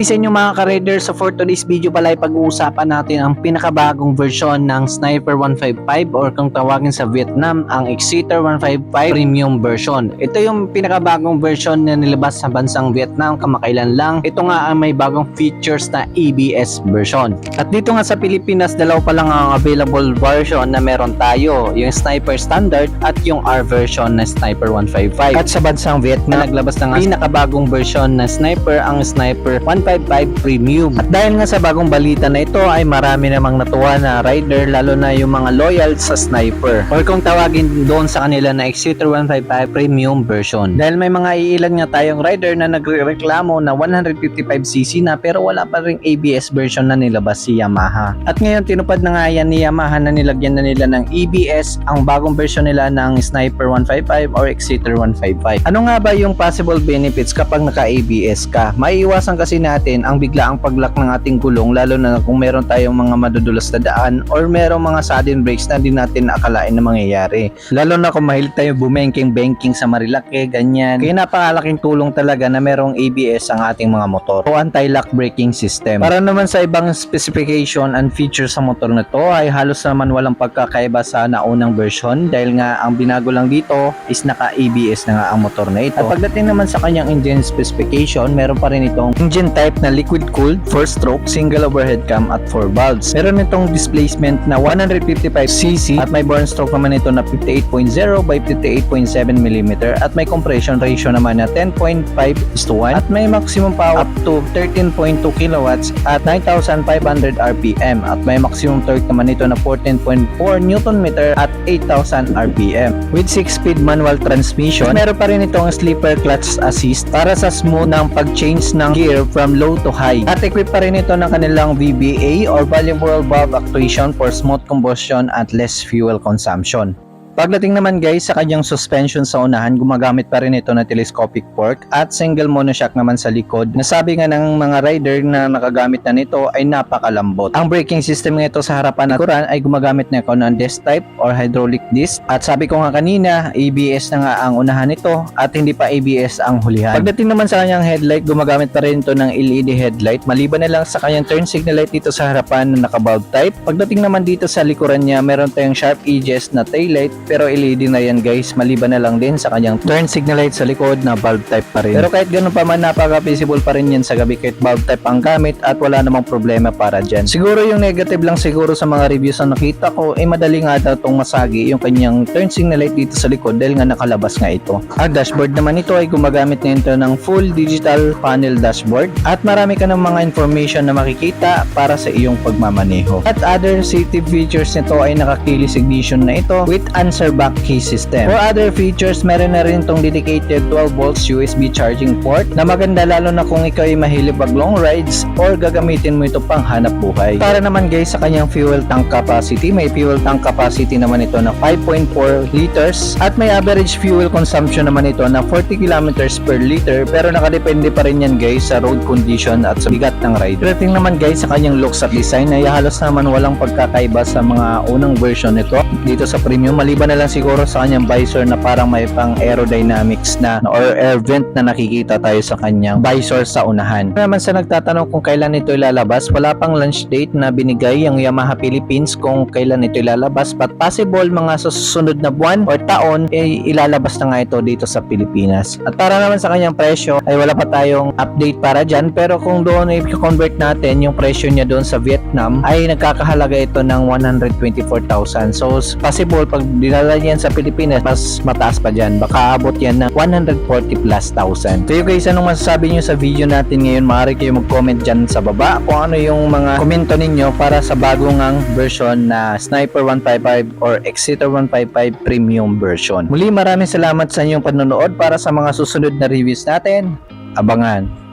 Sa inyo mga ka-raider, so for today's video pala ay pag-uusapan natin ang pinakabagong version ng Sniper 155 or kung tawagin sa Vietnam ang Exciter 155 Premium version. Ito yung pinakabagong version na nilabas sa bansang Vietnam kamakailan lang. Ito nga ang may bagong features na ABS version. At dito nga sa Pilipinas, dalawa pa lang ang available version na meron tayo, yung Sniper Standard at yung R version na Sniper 155. At sa bansang Vietnam, naglabas na nga pinakabagong version na Sniper ang Sniper 155 Premium. At dahil nga sa bagong balita na ito ay marami namang natuwa na rider, lalo na yung mga loyal sa Sniper or kung tawagin doon sa kanila na Exciter 155 Premium version. Dahil may mga iilan nga tayong rider na nagreklamo na 155cc na pero wala pa ring ABS version na nilabas si Yamaha. At ngayon tinupad na nga yan ni Yamaha na nilagyan na nila ng ABS ang bagong version nila ng Sniper 155 or Exciter 155. Ano nga ba yung possible benefits kapag naka-ABS ka? Maiiwasan kasi natin ang biglaang pag-lock ng ating gulong, lalo na kung meron tayong mga madudulas na daan or merong mga sudden brakes na di natin akalain na mangyayari. Lalo na kung mahilig tayo bumengking-benking sa Marilake, ganyan. Kaya napakalaking tulong talaga na merong ABS ang ating mga motor o anti-lock braking system. Para naman sa ibang specification and features sa motor na to ay halos naman walang pagkakaiba sa naunang version dahil nga ang binago lang dito is naka-ABS na nga ang motor na ito. At pagdating naman sa kanyang engine specification, meron pa rin itong engine type na liquid-cooled, 4-stroke, single overhead cam at 4 valves. Meron itong displacement na 155cc at may burn stroke naman ito na 58.0 by 58.7mm at may compression ratio naman na 10.5:1 at may maximum power up to 13.2 kilowatts at 9,500 RPM at may maximum torque naman ito na 14.4 Nm at 8,000 RPM. With 6-speed manual transmission, meron pa rin itong sleeper clutch assist para sa smooth ng pag-change ng gear from low to high. At equip pa rin ito ng kanilang VBA or variable valve actuation for smooth combustion at less fuel consumption. Pagdating naman guys sa kanyang suspension sa unahan, gumagamit pa rin ito na telescopic fork at single monoshock naman sa likod. Nasabi nga ng mga rider na nakagamit na nito ay napakalambot. Ang braking system nito sa harapan at likuran ay gumagamit na ito ng disc type or hydraulic disc. At sabi ko nga kanina, ABS na nga ang unahan nito at hindi pa ABS ang hulihan. Pagdating naman sa kanyang headlight, gumagamit pa rin ito ng LED headlight. Maliban na lang sa kanyang turn signal light dito sa harapan na naka-bulb type. Pagdating naman dito sa likuran niya, meron tayong sharp edges na taillight pero LED na yan guys, maliban na lang din sa kanyang turn signal light sa likod na bulb type pa rin. Pero kahit ganun pa man, napaka-visible pa rin yan sa gabi kahit bulb type ang gamit at wala namang problema para dyan. Siguro yung negative lang siguro sa mga reviews na nakita ko ay madali nga daw itong masagi yung kanyang turn signal light dito sa likod dahil nga nakalabas nga ito. Ang dashboard naman ito ay gumagamit na ito ng full digital panel dashboard at marami ka ng mga information na makikita para sa iyong pagmamaneho. At other safety features nito ay naka-keyless ignition na ito with answer back key system. For other features, meron na rin itong dedicated 12 volts USB charging port na maganda lalo na kung ikaw ay mahilig mag long rides or gagamitin mo ito pang hanap buhay. Para naman guys sa kanyang fuel tank capacity, may fuel tank capacity naman ito na 5.4 liters at may average fuel consumption naman ito na 40 kilometers per liter pero nakadepende pa rin yan guys sa road condition at sa bigat ng rider. Rating naman guys sa kanyang looks at design ay halos naman walang pagkakaiba sa mga unang version nito dito sa premium, maliban na lang siguro sa kanyang visor na parang may pang aerodynamics na or air vent na nakikita tayo sa kanyang visor sa unahan. Naman sa nagtatanong kung kailan ito ilalabas, wala pang launch date na binigay ang Yamaha Philippines kung kailan ito ilalabas, but possible mga susunod na buwan or taon ay ilalabas na nga ito dito sa Pilipinas. At para naman sa kanyang presyo ay wala pa tayong update para dyan, pero kung doon i-convert natin yung presyo niya doon sa Vietnam ay nagkakahalaga ito ng 124,000. So possible pag dinala yan sa Pilipinas, mas mataas pa dyan. Baka abot yan ng 140,000+. Kayo guys, anong masasabi nyo sa video natin ngayon? Maaari kayo mag-comment dyan sa baba kung ano yung mga komento ninyo para sa bagong version na Sniper 155 or Exciter 155 Premium version. Muli, maraming salamat sa inyong panonood. Para sa mga susunod na reviews natin, abangan!